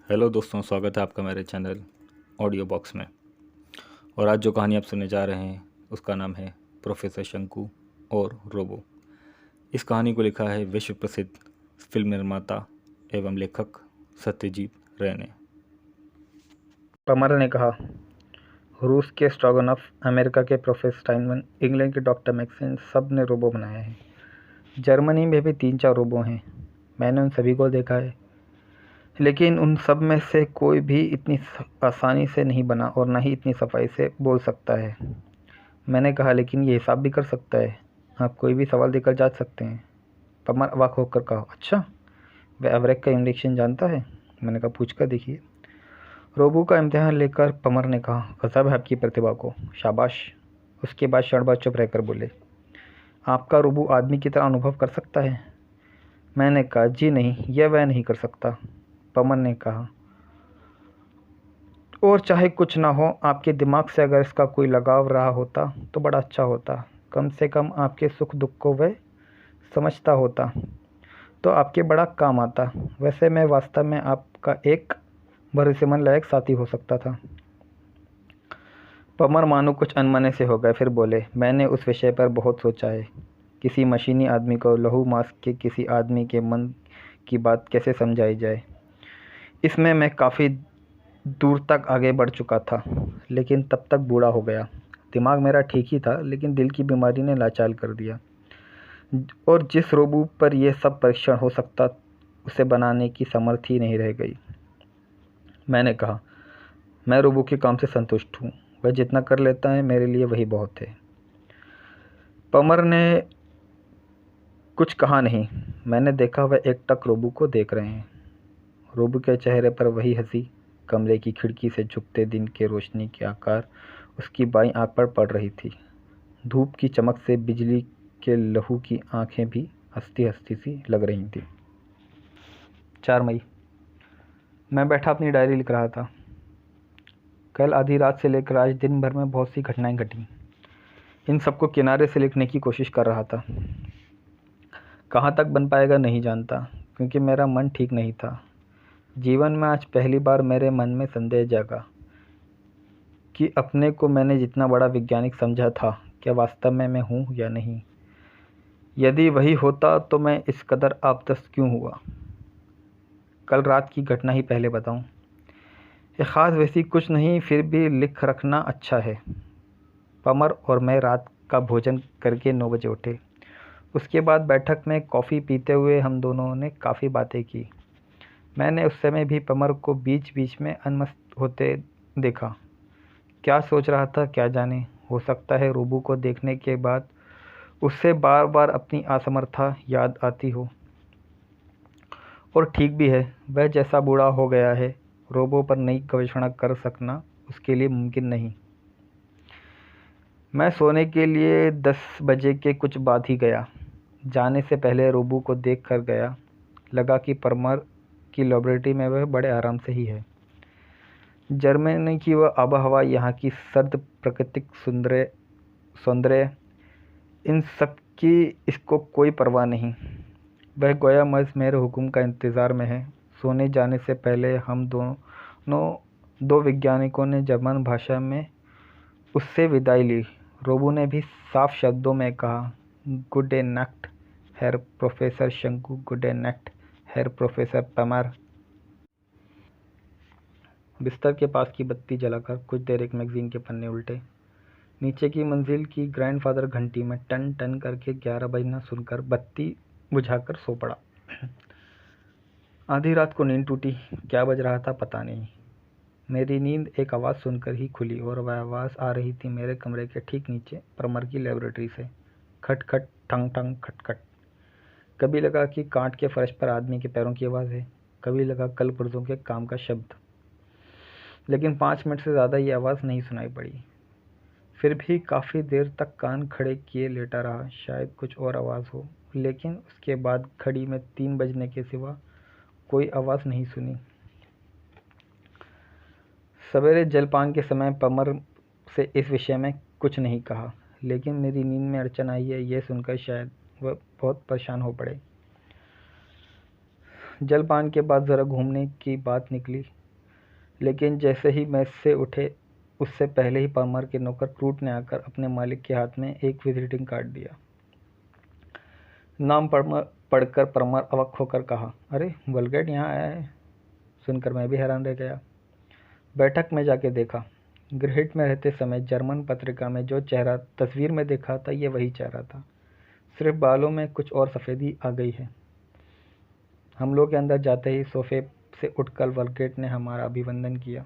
Hello दोस्तों, स्वागत है आपका मेरे चैनल ऑडियो बॉक्स में। और आज जो कहानी आप सुनने जा रहे हैं उसका नाम है प्रोफेसर शंकु और रोबो। इस कहानी को लिखा है विश्व प्रसिद्ध फिल्म निर्माता एवं लेखक सत्यजीत रे ने। कमल ने कहा, रूस के स्ट्रोगनॉफ, अमेरिका के प्रोफेसर स्टाइनमैन, इंग्लैंड के डॉक्टर मैक्सन, सब ने रोबो बनाए हैं। जर्मनी में भी 3-4 रोबो हैं। मैंने उन सभी को देखा है, लेकिन उन सब में से कोई भी इतनी आसानी से नहीं बना और ना ही इतनी सफाई से बोल सकता है। मैंने कहा, लेकिन ये हिसाब भी कर सकता है। आप कोई भी सवाल देकर जांच सकते हैं। पमर अवाक होकर कहा, अच्छा, वह एवरेक का इंजेक्शन जानता है? मैंने कहा, पूछ कर देखिए। रोबो का इम्तिहान लेकर पमर ने कहा, गजब है आपकी प्रतिभा को, शाबाश। उसके बाद क्षण बाद चुप रहकर बोले, आपका रोबो आदमी की तरह अनुभव कर सकता है? मैंने कहा, जी नहीं, यह वह नहीं कर सकता। पमर ने कहा, और चाहे कुछ ना हो, आपके दिमाग से अगर इसका कोई लगाव रहा होता तो बड़ा अच्छा होता। कम से कम आपके सुख दुख को वह समझता होता तो आपके बड़ा काम आता। वैसे मैं वास्तव में आपका एक भरोसेमंद लायक साथी हो सकता था। पमर मानो कुछ अनमने से हो गए, फिर बोले, मैंने उस विषय पर बहुत सोचा है। किसी मशीनी आदमी को लहू मांस के किसी आदमी के मन की बात कैसे समझाई जाए। इसमें मैं काफ़ी दूर तक आगे बढ़ चुका था, लेकिन तब तक बूढ़ा हो गया। दिमाग मेरा ठीक ही था, लेकिन दिल की बीमारी ने लाचार कर दिया। और जिस रोबो पर यह सब परीक्षण हो सकता, उसे बनाने की समर्थ ही नहीं रह गई। मैंने कहा, मैं रोबो के काम से संतुष्ट हूँ। वह जितना कर लेता है मेरे लिए वही बहुत है। पमर ने कुछ कहा नहीं। मैंने देखा, वह एकटक रोबो को देख रहे हैं। रोबो के चेहरे पर वही हंसी। कमरे की खिड़की से झुकते दिन के रोशनी के आकार उसकी बाईं आंख पर पड़ रही थी। धूप की चमक से बिजली के लहू की आंखें भी हंसती हंसती सी लग रही थी। 4 मई। मैं बैठा अपनी डायरी लिख रहा था। कल आधी रात से लेकर आज दिन भर में बहुत सी घटनाएं घटी। इन सबको किनारे से लिखने की कोशिश कर रहा था। कहाँ तक बन पाएगा नहीं जानता, क्योंकि मेरा मन ठीक नहीं था। जीवन में आज पहली बार मेरे मन में संदेह जागा कि अपने को मैंने जितना बड़ा वैज्ञानिक समझा था, क्या वास्तव में मैं हूँ या नहीं। यदि वही होता तो मैं इस कदर आपदस्त क्यों हुआ। कल रात की घटना ही पहले बताऊं। ये ख़ास वैसी कुछ नहीं, फिर भी लिख रखना अच्छा है। पमर और मैं रात का भोजन करके 9 बजे उठे। उसके बाद बैठक में कॉफ़ी पीते हुए हम दोनों ने काफ़ी बातें की। मैंने उस समय भी पमर को बीच बीच में अनमस्त होते देखा। क्या सोच रहा था क्या जाने। हो सकता है रोबो को देखने के बाद उससे बार बार अपनी असमर्थता याद आती हो। और ठीक भी है, वह जैसा बूढ़ा हो गया है, रोबो पर नई गवेषणा कर सकना उसके लिए मुमकिन नहीं। मैं सोने के लिए 10 बजे के कुछ बाद ही गया। जाने से पहले रोबो को देख कर गया। लगा कि परमर की लेबोरेटरी में वह बड़े आराम से ही है। जर्मनी की वह आबहवा, यहाँ की सर्द प्राकृतिक सौंदर्य, इन सब की इसको कोई परवाह नहीं। वह गोया महज मेरे हुक्म का इंतज़ार में है। सोने जाने से पहले हम दोनों 2 वैज्ञानिकों ने जर्मन भाषा में उससे विदाई ली। रोबो ने भी साफ शब्दों में कहा, गुड डे नाइट हेर प्रोफेसर शंकु, गुड डे नाइट हेर प्रोफेसर पमर। बिस्तर के पास की बत्ती जलाकर कुछ देर एक मैगजीन के पन्ने उल्टे। नीचे की मंजिल की ग्रैंडफादर घंटी में टन टन करके 11 बजना सुनकर बत्ती बुझाकर सो पड़ा। आधी रात को नींद टूटी। क्या बज रहा था पता नहीं। मेरी नींद एक आवाज़ सुनकर ही खुली, और वह आवाज़ आ रही थी मेरे कमरे के ठीक नीचे परमर की लेबोरेटरी से। खट खट, ठंग ठंग, खट खट। कभी लगा कि कांट के फर्श पर आदमी के पैरों की आवाज़ है, कभी लगा कल पुर्जों के काम का शब्द। लेकिन 5 मिनट से ज़्यादा ये आवाज़ नहीं सुनाई पड़ी। फिर भी काफ़ी देर तक कान खड़े किए लेटा रहा, शायद कुछ और आवाज़ हो। लेकिन उसके बाद घड़ी में 3 बजने के सिवा कोई आवाज़ नहीं सुनी। सवेरे जलपान के समय पमर से इस विषय में कुछ नहीं कहा, लेकिन मेरी नींद में अड़चन आई है यह सुनकर शायद वह बहुत परेशान हो पड़े। जलपान के बाद ज़रा घूमने की बात निकली, लेकिन जैसे ही मेज से उठे उससे पहले ही परमार के नौकर क्रूट ने आकर अपने मालिक के हाथ में एक विजिटिंग कार्ड दिया। नाम पढ़कर परमार अवाक होकर कहा, अरे वलगेट यहाँ आया है। सुनकर मैं भी हैरान रह गया। बैठक में जाके देखा, ग्रेट में रहते समय जर्मन पत्रिका में जो चेहरा तस्वीर में देखा था ये वही चेहरा था, सिर्फ बालों में कुछ और सफ़ेदी आ गई है। हम लोग के अंदर जाते ही सोफे से उठकर वलगेट ने हमारा अभिवंदन किया।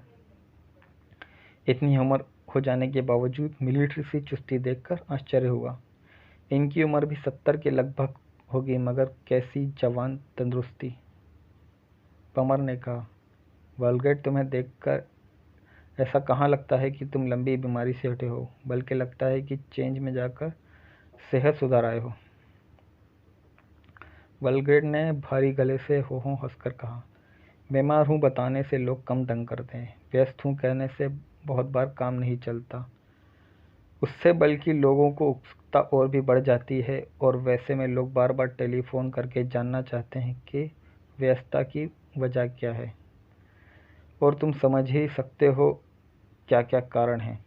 इतनी उम्र हो जाने के बावजूद मिलिट्री सी चुस्ती देखकर आश्चर्य हुआ। इनकी उम्र भी 70 के लगभग होगी, मगर कैसी जवान तंदुरुस्ती। पमर ने कहा, वलगेट तुम्हें देखकर ऐसा कहाँ लगता है कि तुम लंबी बीमारी से हटे हो, बल्कि लगता है कि चेंज में जाकर सेहत सुधार आए हो। वलगेट ने भारी गले से हो हंसकर कहा, बीमार हूँ बताने से लोग कम तंग करते हैं, व्यस्त हूँ कहने से बहुत बार काम नहीं चलता, उससे बल्कि लोगों को उत्सुकता और भी बढ़ जाती है, और वैसे में लोग बार बार टेलीफोन करके जानना चाहते हैं कि व्यस्तता की वजह क्या है, और तुम समझ ही सकते हो क्या क्या कारण है।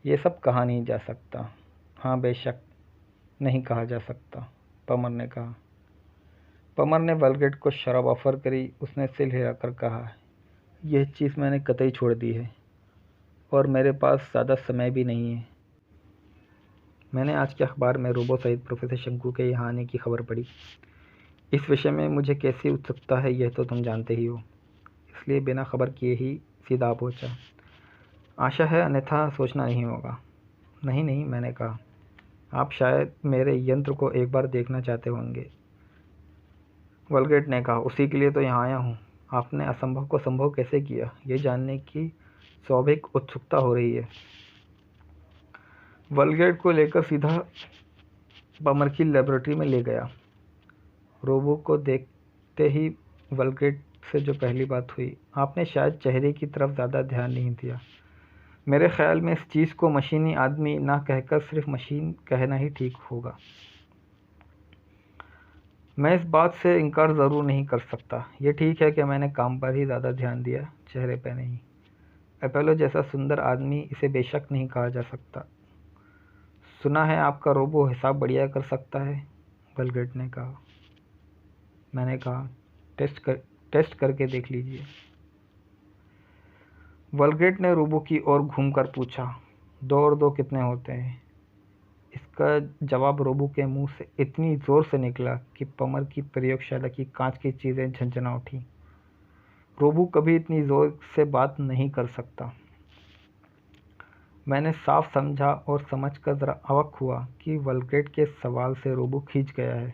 ये सब कहा नहीं जा सकता। हाँ बेशक नहीं कहा जा सकता, पमर ने कहा। पमर ने वलगेट को शराब ऑफर करी। उसने सिर हिलाकर कहा, यह चीज़ मैंने कतई छोड़ दी है, और मेरे पास ज़्यादा समय भी नहीं है। मैंने आज के अखबार में रोबो सहित प्रोफेसर शंकु के यहाँ आने की खबर पढ़ी। इस विषय में मुझे कैसी उत्सुकता है यह तो तुम जानते ही हो, इसलिए बिना खबर किए ही सीधा पहुँचा। आशा है अन्यथा सोचना नहीं होगा। नहीं नहीं, मैंने कहा, आप शायद मेरे यंत्र को एक बार देखना चाहते होंगे। वलगेट ने कहा, उसी के लिए तो यहाँ आया हूँ। आपने असंभव को संभव कैसे किया, ये जानने की स्वाभाविक उत्सुकता हो रही है। वलगेट को लेकर सीधा पमर की लेबोरेटरी में ले गया। रोबो को देखते ही वलगेट से जो पहली बात हुई, आपने शायद चेहरे की तरफ ज़्यादा ध्यान नहीं दिया। मेरे ख्याल में इस चीज़ को मशीनी आदमी ना कहकर सिर्फ मशीन कहना ही ठीक होगा। मैं इस बात से इनकार ज़रूर नहीं कर सकता। ये ठीक है कि मैंने काम पर ही ज़्यादा ध्यान दिया, चेहरे पर नहीं। अपोलो जैसा सुंदर आदमी इसे बेशक नहीं कहा जा सकता। सुना है आपका रोबो हिसाब बढ़िया कर सकता है, वलगेट ने कहा। मैंने कहा, टेस्ट करके देख लीजिए। वलगेट ने रोबो की ओर घूमकर पूछा, 2 और 2 कितने होते हैं? इसका जवाब रोबो के मुंह से इतनी ज़ोर से निकला कि पमर की प्रयोगशाला की कांच की चीज़ें झंझना उठी। रोबो कभी इतनी ज़ोर से बात नहीं कर सकता। मैंने साफ समझा और समझकर ज़रा अवाक हुआ कि वलगेट के सवाल से रोबो खींच गया है।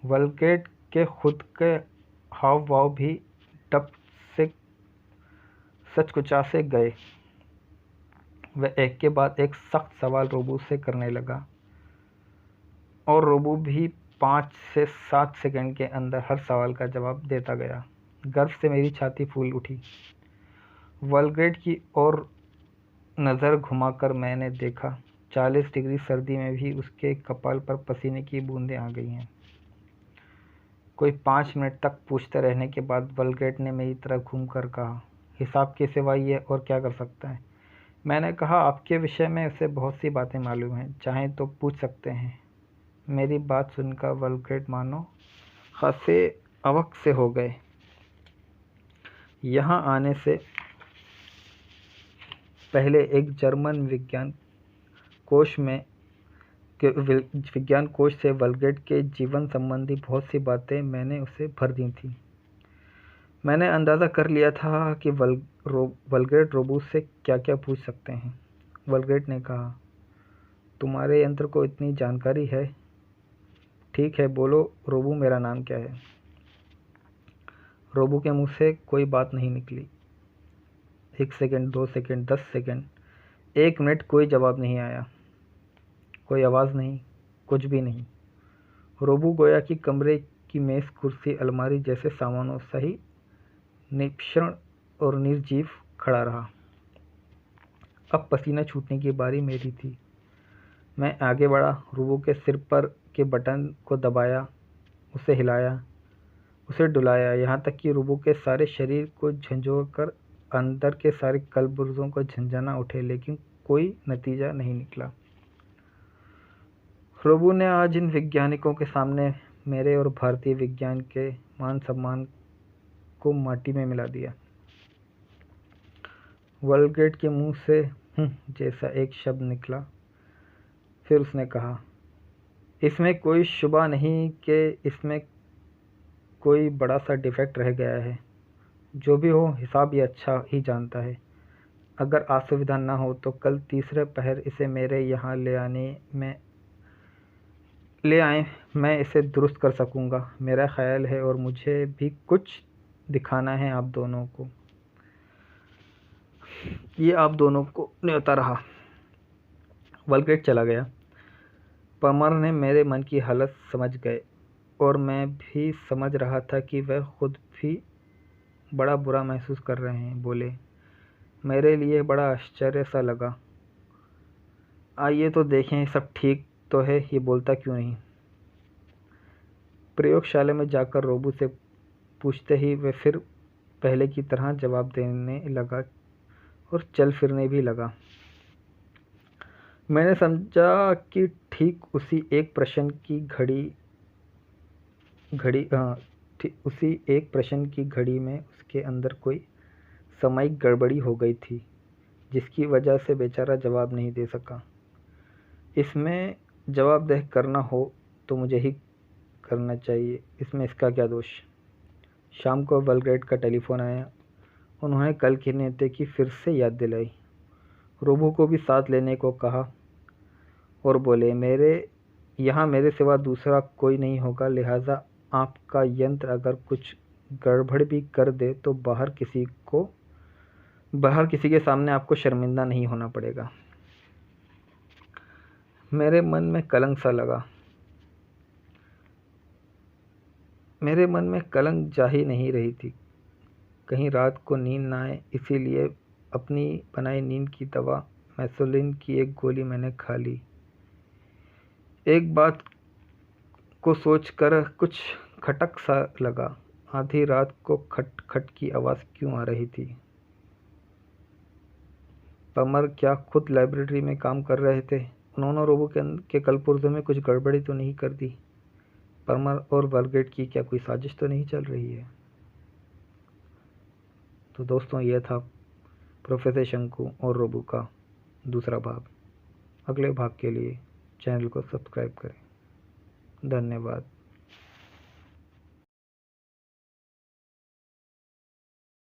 वलगेट के खुद के हाव भाव भी टप से सचकुचा से गए। वह एक के बाद एक सख्त सवाल रोबो से करने लगा, और रोबो भी 5 से 7 सेकंड के अंदर हर सवाल का जवाब देता गया। गर्व से मेरी छाती फूल उठी। वलगेट की ओर नज़र घुमाकर मैंने देखा, 40 डिग्री सर्दी में भी उसके कपाल पर पसीने की बूंदें आ गई हैं। कोई 5 मिनट तक पूछते रहने के बाद वलगेट ने मेरी तरफ घूमकर कहा, हिसाब के सिवा ये और क्या कर सकता है? मैंने कहा, आपके विषय में उसे बहुत सी बातें मालूम हैं, चाहें तो पूछ सकते हैं। मेरी बात सुनकर वलगेट मानो खासे अवक से हो गए। यहाँ आने से पहले एक जर्मन विज्ञान कोश से वलगेट के जीवन संबंधी बहुत सी बातें मैंने उसे भर दी थी। मैंने अंदाज़ा कर लिया था कि वलगेट रोबो से क्या क्या पूछ सकते हैं। वलगेट ने कहा, तुम्हारे यंत्र को इतनी जानकारी है? ठीक है, बोलो रोबो, मेरा नाम क्या है? रोबो के मुंह से कोई बात नहीं निकली। 1 सेकंड, 2 सेकंड, 10 सेकंड, 1 मिनट कोई जवाब नहीं आया। कोई आवाज़ नहीं, कुछ भी नहीं। रोबो गोया कि कमरे की मेज़, कुर्सी, अलमारी जैसे सामानों सही निक्षण और निर्जीव खड़ा रहा। अब पसीना छूटने की बारी मेरी थी। मैं आगे बढ़ा, रोबो के सिर पर के बटन को दबाया। उसे हिलाया, उसे डुलाया, यहाँ तक कि रोबो के सारे शरीर को झंझोरकर अंदर के सारे कलपुर्जों को झंझना उठे, लेकिन कोई नतीजा नहीं निकला। रोबो ने आज इन वैज्ञानिकों के सामने मेरे और भारतीय विज्ञान के मान सम्मान को माटी में मिला दिया। वॉलगेट के मुंह से जैसा एक शब्द निकला। फिर उसने कहा, इसमें कोई शुबा नहीं कि इसमें कोई बड़ा सा डिफेक्ट रह गया है। जो भी हो, हिसाब ये अच्छा ही जानता है। अगर असुविधा ना हो तो कल तीसरे पहर इसे मेरे यहाँ ले आए, मैं इसे दुरुस्त कर सकूँगा। मेरा ख्याल है, और मुझे भी कुछ दिखाना है आप दोनों को। ये आप दोनों को न्योता रहा। वॉलगेट चला गया। परमार ने मेरे मन की हालत समझ गए, और मैं भी समझ रहा था कि वह खुद भी बड़ा बुरा महसूस कर रहे हैं। बोले, मेरे लिए बड़ा आश्चर्य सा लगा। आइए तो देखें, सब ठीक तो है, ये बोलता क्यों नहीं। प्रयोगशाला में जाकर रोबो से पूछते ही वह फिर पहले की तरह जवाब देने लगा और चल फिरने भी लगा। मैंने समझा कि ठीक उसी एक प्रश्न की घड़ी में उसके अंदर कोई सामयिक गड़बड़ी हो गई थी, जिसकी वजह से बेचारा जवाब नहीं दे सका। इसमें जवाबदेह करना हो तो मुझे ही करना चाहिए, इसमें इसका क्या दोष। शाम को वॉलगेट का टेलीफोन आया। उन्होंने कल की नीति की फिर से याद दिलाई। रोबो को भी साथ लेने को कहा और बोले, मेरे सिवा दूसरा कोई नहीं होगा, लिहाजा आपका यंत्र अगर कुछ गड़बड़ भी कर दे तो बाहर किसी के सामने आपको शर्मिंदा नहीं होना पड़ेगा। मेरे मन में कलंक जा ही नहीं रही थी। कहीं रात को नींद ना आए, इसीलिए अपनी बनाई नींद की दवा मैसोलिन की एक गोली मैंने खा ली। एक बात को सोचकर कुछ खटक सा लगा। आधी रात को खट खट की आवाज़ क्यों आ रही थी। परमार क्या खुद लाइब्रेरी में काम कर रहे थे? उन्होंने रोबो के कलपुर्जों में कुछ गड़बड़ी तो नहीं कर दी? परमार और वॉलगेट की क्या कोई साजिश तो नहीं चल रही है? तो दोस्तों, यह था प्रोफेसर शंकु और रोबो का दूसरा भाग। अगले भाग के लिए चैनल को सब्सक्राइब करें। धन्यवाद।